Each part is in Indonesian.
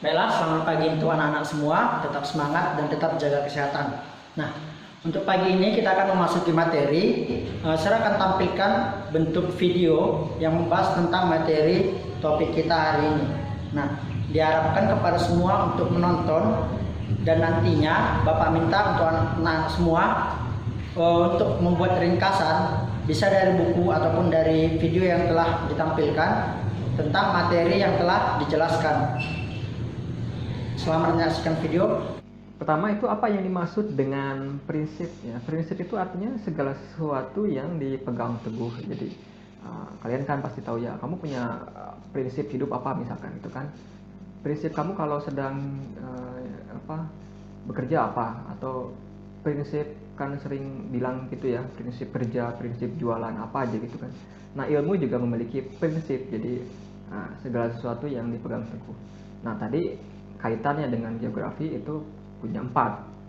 Baiklah, selamat pagi untuk anak-anak semua, tetap semangat dan tetap jaga kesehatan. Nah, untuk pagi ini kita akan memasuki materi. Saya akan tampilkan bentuk video yang membahas tentang materi topik kita hari ini. Nah, diharapkan kepada semua untuk menonton dan nantinya Bapak minta untuk anak-anak semua untuk membuat ringkasan, bisa dari buku ataupun dari video yang telah ditampilkan tentang materi yang telah dijelaskan. Selamat menyaksikan video. Pertama itu apa yang dimaksud dengan prinsip ya. Prinsip itu artinya segala sesuatu yang dipegang teguh. Jadi kalian kan pasti tahu ya, kamu punya prinsip hidup apa misalkan itu kan. Prinsip kamu kalau sedang bekerja apa, atau prinsip kan sering bilang gitu ya, prinsip kerja, prinsip jualan apa aja gitu kan. Nah, ilmu juga memiliki prinsip. Jadi segala sesuatu yang dipegang teguh. Nah, tadi kaitannya dengan geografi itu punya 4.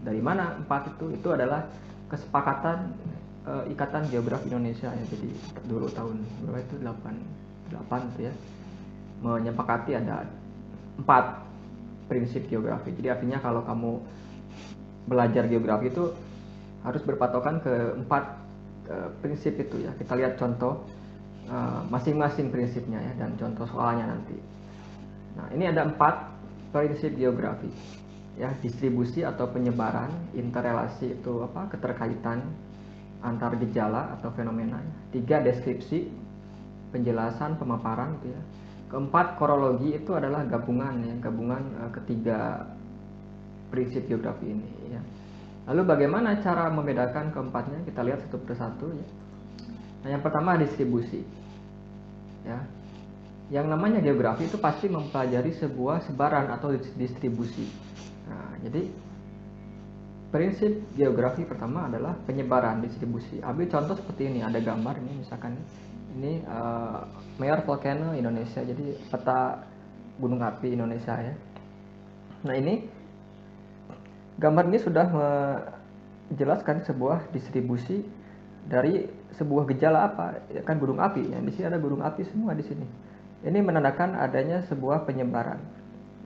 Dari mana 4 itu? Itu adalah kesepakatan Ikatan Geografi Indonesia ya. Jadi dulu tahun berapa itu, 88 itu ya, menyepakati ada 4 prinsip geografi. Jadi artinya kalau kamu belajar geografi itu harus berpatokan ke 4 prinsip itu ya. Kita lihat contoh masing-masing prinsipnya ya, dan contoh soalnya nanti. Nah, ini ada 4 prinsip geografi ya. Distribusi atau penyebaran, interrelasi itu apa, keterkaitan antar gejala atau fenomena. 3, deskripsi, penjelasan, pemaparan gitu ya. Keempat, korologi, itu adalah gabungan ya, gabungan ketiga prinsip geografi ini ya. Lalu bagaimana cara membedakan keempatnya? Kita lihat satu persatu ya. Nah, yang pertama distribusi ya. Yang namanya geografi itu pasti mempelajari sebuah sebaran atau distribusi. Nah, jadi prinsip geografi pertama adalah penyebaran, distribusi. Ambil contoh seperti ini, ada gambar ini misalkan ini Mayor Volcano Indonesia, jadi peta gunung api Indonesia ya. Nah, ini gambar ini sudah menjelaskan sebuah distribusi dari sebuah gejala apa, ya kan, gunung api. Ya, di sini ada gunung api semua di sini. Ini menandakan adanya sebuah penyebaran.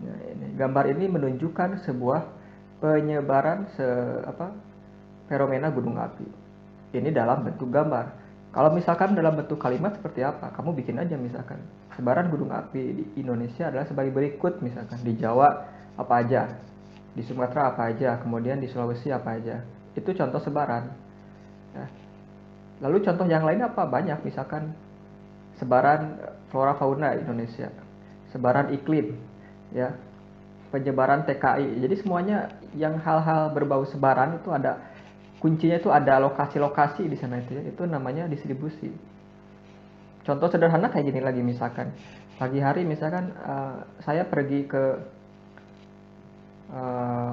Nah, ini gambar ini menunjukkan sebuah penyebaran fenomena gunung api. Ini dalam bentuk gambar. Kalau misalkan dalam bentuk kalimat seperti apa? Kamu bikin aja misalkan. Sebaran gunung api di Indonesia adalah sebagai berikut misalkan. Di Jawa apa aja? Di Sumatera apa aja? Kemudian di Sulawesi apa aja? Itu contoh sebaran. Ya. Lalu contoh yang lain apa? Banyak, misalkan sebaran flora fauna Indonesia, sebaran iklim, ya, penyebaran TKI. Jadi semuanya yang hal-hal berbau sebaran itu ada kuncinya, itu ada lokasi-lokasi di sana itu ya. Itu namanya distribusi. Contoh sederhana kayak gini lagi, misalkan pagi hari misalkan saya pergi ke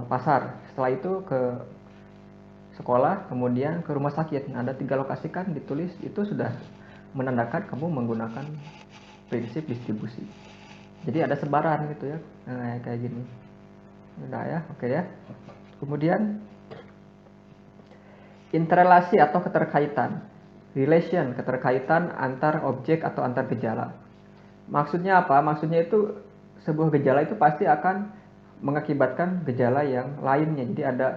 pasar, setelah itu ke sekolah, kemudian ke rumah sakit. Nah, ada 3 lokasi kan ditulis, itu sudah menandakan kamu menggunakan prinsip distribusi. Jadi ada sebaran gitu ya. Nah, kayak gini. Udah ya, oke ya. Kemudian interrelasi atau keterkaitan. Relation, keterkaitan antar objek atau antar gejala. Maksudnya apa? Maksudnya itu sebuah gejala itu pasti akan mengakibatkan gejala yang lainnya. Jadi ada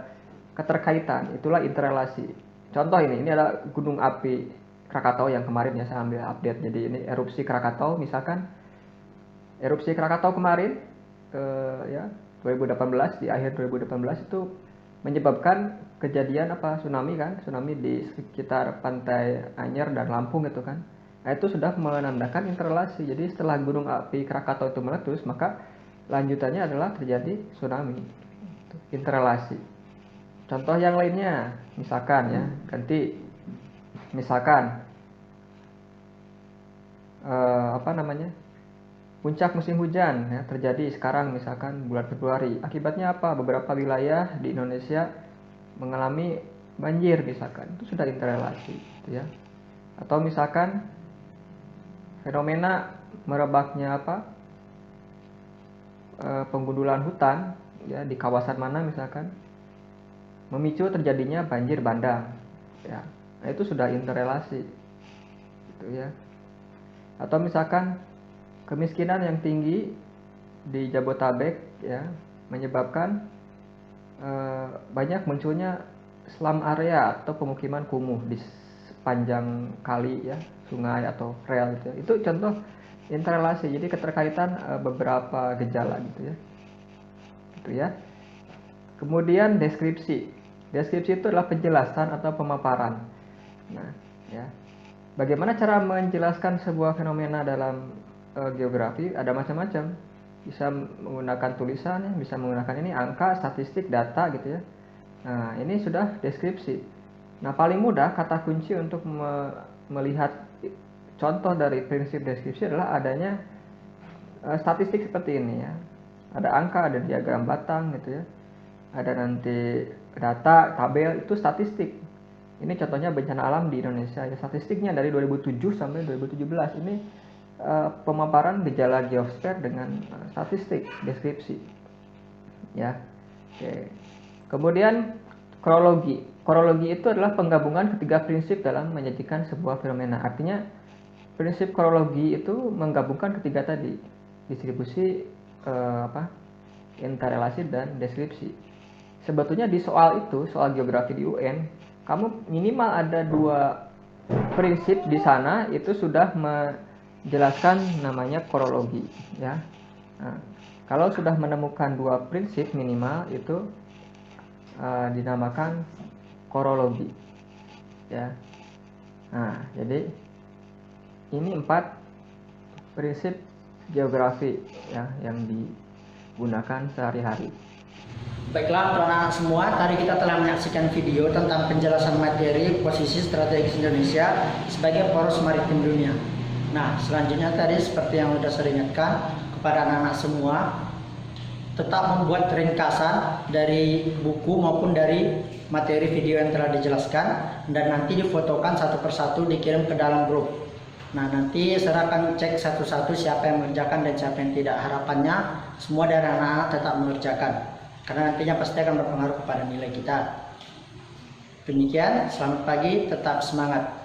keterkaitan, itulah interrelasi. Contoh ini ada gunung api Krakatau yang kemarin ya, saya ambil update. Jadi ini erupsi Krakatau misalkan. Erupsi Krakatau kemarin ya 2018, di akhir 2018 itu menyebabkan kejadian apa, tsunami kan, tsunami di sekitar pantai Anyer dan Lampung itu kan. Nah, itu sudah menandakan interrelasi. Jadi setelah gunung api Krakatau itu meletus, maka lanjutannya adalah terjadi tsunami. Interrelasi. Contoh yang lainnya, misalkan ya, ganti, misalkan puncak musim hujan ya, terjadi sekarang misalkan bulan Februari. Akibatnya apa? Beberapa wilayah di Indonesia mengalami banjir misalkan. Itu sudah interrelasi gitu ya. Atau misalkan fenomena merebaknya penggundulan hutan ya di kawasan mana misalkan, memicu terjadinya banjir bandang ya. Nah, itu sudah interrelasi gitu ya. Atau misalkan kemiskinan yang tinggi di Jabotabek ya, menyebabkan banyak munculnya slum area atau pemukiman kumuh di sepanjang kali ya, sungai atau rel gitu ya. Itu contoh interrelasi, jadi keterkaitan beberapa gejala gitu ya. Gitu ya. Kemudian deskripsi. Deskripsi itu adalah penjelasan atau pemaparan. Nah, ya. Bagaimana cara menjelaskan sebuah fenomena dalam geografi? Ada macam-macam. Bisa menggunakan tulisan, ya, bisa menggunakan ini angka, statistik, data gitu ya. Nah, ini sudah deskripsi. Nah, paling mudah kata kunci untuk melihat contoh dari prinsip deskripsi adalah adanya statistik seperti ini ya. Ada angka, ada diagram batang gitu ya. Ada nanti data, tabel, itu statistik. Ini contohnya bencana alam di Indonesia. Ya, statistiknya dari 2007 sampai 2017. Ini pemaparan gejala geosfer dengan statistik, deskripsi. Ya. Oke. Kemudian kronologi. Kronologi itu adalah penggabungan ketiga prinsip dalam menyajikan sebuah fenomena. Artinya prinsip kronologi itu menggabungkan ketiga tadi, distribusi, interrelasi dan deskripsi. Sebetulnya di soal itu, soal geografi di UN, kamu minimal ada 2 prinsip di sana, itu sudah menjelaskan namanya kronologi ya. Nah, kalau sudah menemukan 2 prinsip minimal itu dinamakan kronologi ya. Nah, jadi ini 4 prinsip geografi ya yang digunakan sehari-hari. Baiklah untuk anak-anak semua, tadi kita telah menyaksikan video tentang penjelasan materi posisi strategis Indonesia sebagai poros maritim dunia. Nah, selanjutnya tadi seperti yang sudah saya ingatkan kepada anak-anak semua, tetap membuat ringkasan dari buku maupun dari materi video yang telah dijelaskan dan nanti difotokan satu persatu dikirim ke dalam grup. Nah, nanti saya akan cek satu-satu siapa yang mengerjakan dan siapa yang tidak. Harapannya semua dari anak-anak tetap mengerjakan, karena nantinya pasti akan berpengaruh kepada nilai kita. Demikian, selamat pagi, tetap semangat.